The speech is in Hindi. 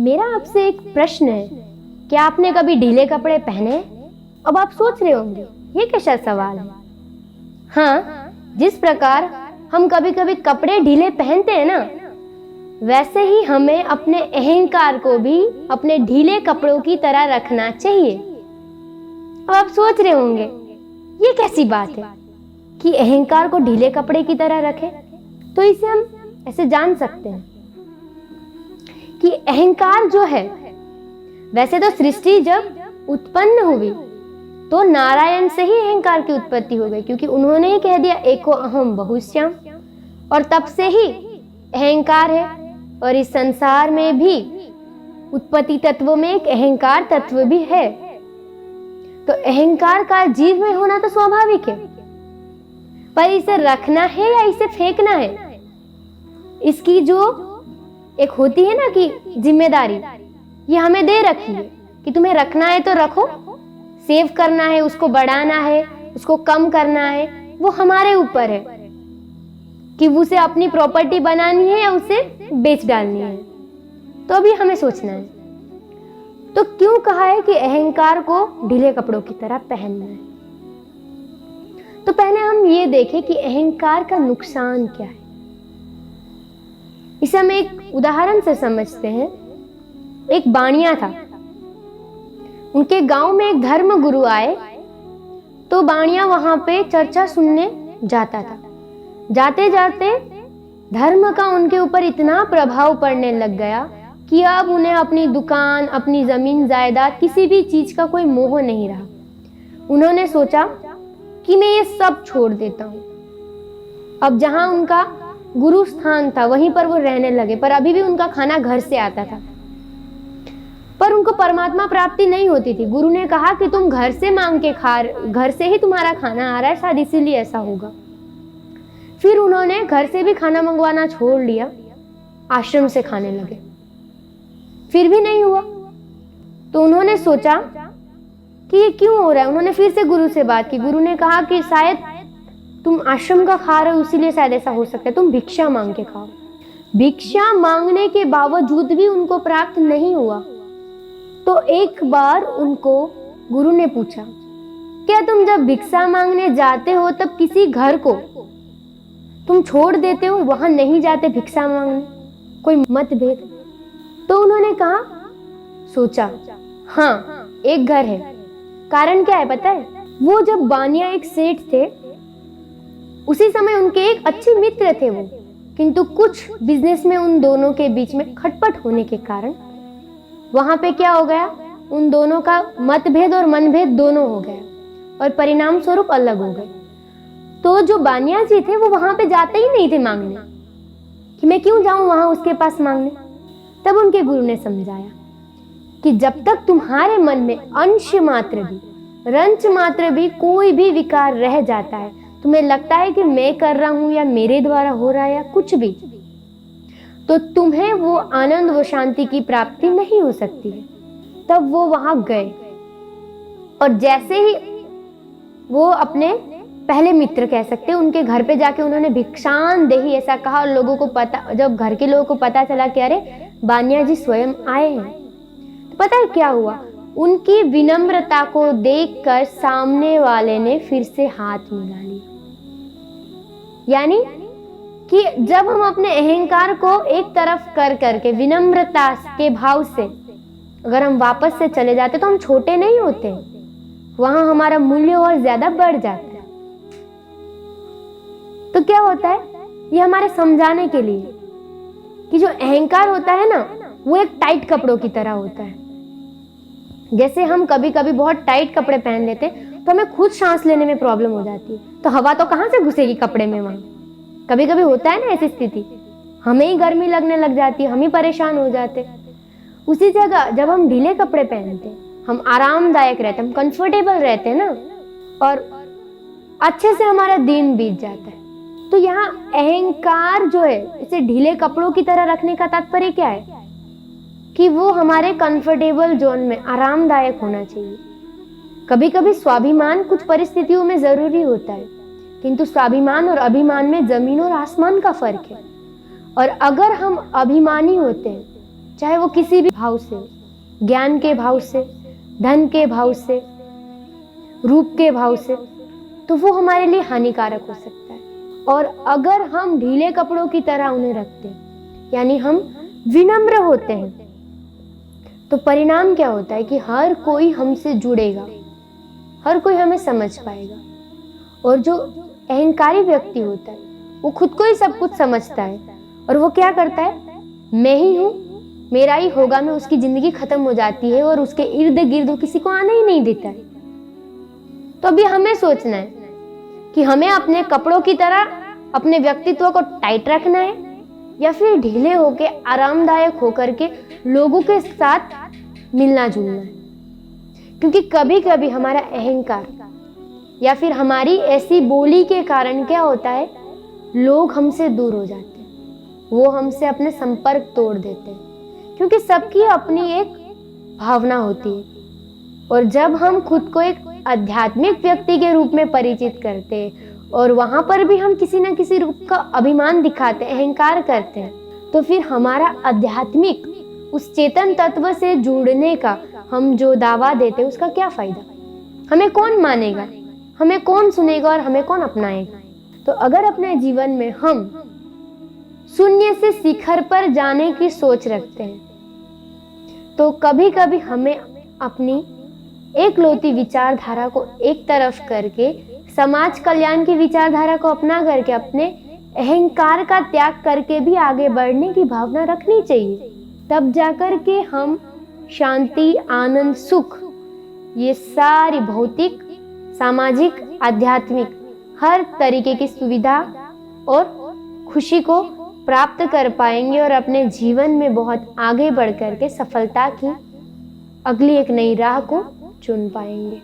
मेरा आपसे एक प्रश्न है, क्या आपने कभी ढीले कपड़े पहने? अब आप सोच रहे होंगे ये कैसा सवाल है। हाँ, जिस प्रकार हम कभी कभी कपड़े ढीले पहनते हैं ना, वैसे ही हमें अपने अहंकार को भी अपने ढीले कपड़ों की तरह रखना चाहिए। अब आप सोच रहे होंगे ये कैसी बात है कि अहंकार को ढीले कपड़े की तरह रखें। तो इसे हम ऐसे जान सकते हैं कि अहंकार जो है, वैसे तो सृष्टि जब उत्पन्न हुई तो नारायण से ही अहंकार की उत्पत्ति हो गई, क्योंकि उन्होंने ही कह दिया एको अहम बहुश्याम, और तब से ही अहंकार है। और इस संसार में भी उत्पत्ति तत्व में एक अहंकार तत्व भी है। तो अहंकार का जीव में होना तो स्वाभाविक है, पर इसे रखना है या इसे फेंकना है, इसकी जो एक होती है ना कि जिम्मेदारी, ये हमें दे रखी है कि तुम्हें रखना है तो रखो, सेव करना है, उसको बढ़ाना है, उसको कम करना है, वो हमारे ऊपर है कि उसे अपनी प्रॉपर्टी बनानी है या उसे बेच डालनी है। तो अभी हमें सोचना है, तो क्यों कहा है कि अहंकार को ढीले कपड़ों की तरह पहनना है। तो पहले हम ये देखें कि अहंकार का नुकसान क्या है। इसे हम एक उदाहरण से समझते हैं। एक बाणिया था, उनके गांव में एक धर्म गुरु आए, तो बाणिया वहां पे चर्चा सुनने जाता था। जाते जाते धर्म का उनके ऊपर इतना प्रभाव पड़ने लग गया कि अब उन्हें अपनी दुकान, अपनी जमीन जायदाद, किसी भी चीज का कोई मोह नहीं रहा। उन्होंने सोचा कि मैं ये सब छोड़ देता हूं। अब जहां उनका गुरु स्थान था वहीं पर वो रहने लगे, पर अभी भी उनका खाना घर से आता था, पर उनको परमात्मा प्राप्ति नहीं होती थी। गुरु ने कहा कि तुम घर से मांग के खा, घर से ही तुम्हारा खाना आ रहा है, शायद इसीलिए ऐसा होगा। फिर उन्होंने घर से भी खाना मंगवाना छोड़ लिया, आश्रम से खाने लगे, फिर भी नहीं हुआ। तो उन्होंने सोचा कि ये क्यों हो रहा है। उन्होंने फिर से गुरु से बात की। गुरु ने कहा कि शायद तुम आश्रम का खा रहे हो, इसीलिए शायद ऐसा हो सकता है, तुम भिक्षा मांग के खाओ। भिक्षा मांगने के बावजूद भी उनको प्राप्त नहीं हुआ। तो एक बार उनको गुरु ने पूछा, क्या तुम जब भिक्षा मांगने जाते हो तब किसी घर को तुम छोड़ देते हो, वहां नहीं जाते भिक्षा मांगने, कोई मतभेद? तो उन्होंने कहा, सोचा, हाँ एक घर है। कारण क्या है पता है? वो जब बानिया एक सेठ थे, उसी समय उनके एक अच्छे मित्र थे वो, किंतु कुछ बिजनेस में उन दोनों के बीच में खटपट होने के कारण वहां पे क्या हो गया, उन दोनों का मतभेद और मनभेद दोनों हो गया और परिणाम स्वरूप अलग हो गए। तो जो बानिया जी थे वो वहां पे जाते ही नहीं थे मांगने, कि मैं क्यों जाऊं वहां उसके पास मांगने। तब उनके गुरु ने समझाया कि जब तक तुम्हारे मन में अंश मात्र भी, रंच मात्र भी कोई भी विकार रह जाता है, तुम्हें लगता है कि मैं कर रहा हूं या मेरे द्वारा हो रहा है या कुछ भी, तो तुम्हें वो आनंद, वो शांति की प्राप्ति नहीं हो सकती है। तब वो वहां गए और जैसे ही वो अपने पहले मित्र कह सकते, उनके घर पे जाके उन्होंने भिक्षांदेही ऐसा कहा, और लोगों को पता, जब घर के लोगों को पता चला कि अरे बानिया जी स्वयं आए हैं, तो पता है क्या हुआ? उनकी विनम्रता को देखकर सामने वाले ने फिर से हाथ मिला लिया। यानी कि जब हम अपने अहंकार को एक तरफ कर करके विनम्रता के भाव से अगर हम वापस से चले जाते तो हम छोटे नहीं होते, वहां हमारा मूल्य और ज्यादा बढ़ जाता है। तो क्या होता है, ये हमारे समझाने के लिए कि जो अहंकार होता है ना, वो एक टाइट कपड़ों की तरह होता है। जैसे हम कभी कभी बहुत टाइट कपड़े पहन लेते हैं तो हमें खुद सांस लेने में प्रॉब्लम हो जाती है, तो हवा तो कहां से घुसेगी कपड़े में। वहां कभी कभी होता है ना ऐसी स्थिति, हमें ही गर्मी लगने लग जाती है, हम ही परेशान हो जाते। उसी जगह जब हम ढीले कपड़े पहनते हैं, हम आरामदायक रहते हैं, हम कंफर्टेबल रहते हैं ना, और अच्छे से हमारा दिन बीत जाता है। तो यहाँ अहंकार जो है, इसे ढीले कपड़ों की तरह रखने का तात्पर्य क्या है कि वो हमारे कंफर्टेबल जोन में आरामदायक होना चाहिए। कभी कभी स्वाभिमान कुछ परिस्थितियों में जरूरी होता है, किंतु स्वाभिमान और अभिमान में जमीन और आसमान का फर्क है। और अगर हम अभिमानी होते हैं, चाहे वो किसी भी भाव से हो, ज्ञान के भाव से, धन के भाव से, रूप के भाव से, तो वो हमारे लिए हानिकारक हो सकता है। और अगर हम ढीले कपड़ों की तरह उन्हें रखते हैं, यानी हम विनम्र होते हैं, तो परिणाम क्या होता है कि हर कोई हमसे जुड़ेगा, हर कोई हमें समझ पाएगा। और जो अहंकारी व्यक्ति होता है वो खुद को ही सब कुछ समझता है और वो क्या करता है, मैं ही हूँ, मेरा ही होगा, में उसकी जिंदगी खत्म हो जाती है और उसके इर्द गिर्द वो किसी को आने ही नहीं देता है। तो अभी हमें सोचना है कि हमें अपने कपड़ों की तरह अपने व्यक्तित्व को टाइट रखना है या फिर ढीले होके आरामदायक होकर के लोगों के साथ मिलना जुलना है। क्योंकि कभी कभी हमारा अहंकार या फिर हमारी ऐसी बोली के कारण क्या होता है, लोग हमसे दूर हो जाते हैं, वो हमसे अपने संपर्क तोड़ देते हैं। क्योंकि सबकी अपनी एक भावना होती है और जब हम खुद को एक आध्यात्मिक व्यक्ति के रूप में परिचित करते हैं और वहां पर भी हम किसी न किसी रूप का अभिमान दिखाते, अहंकार करते हैं, तो फिर हमारा आध्यात्मिक उस चेतन तत्व से जुड़ने का हम जो दावा देते हैं उसका क्या फायदा? हमें कौन मानेगा, हमें कौन सुनेगा और हमें कौन अपनाएगा? तो अगर अपने जीवन में हम शून्य से शिखर पर जाने की सोच रखते हैं तो कभी कभी हमें अपनी एकलौती विचारधारा को एक तरफ करके समाज कल्याण की विचारधारा को अपना करके अपने अहंकार का त्याग करके भी आगे बढ़ने की भावना रखनी चाहिए। तब जाकर के हम शांति, आनंद, सुख, ये सारी भौतिक, सामाजिक, आध्यात्मिक हर तरीके की सुविधा और खुशी को प्राप्त कर पाएंगे और अपने जीवन में बहुत आगे बढ़ कर के सफलता की अगली एक नई राह को चुन पाएंगे।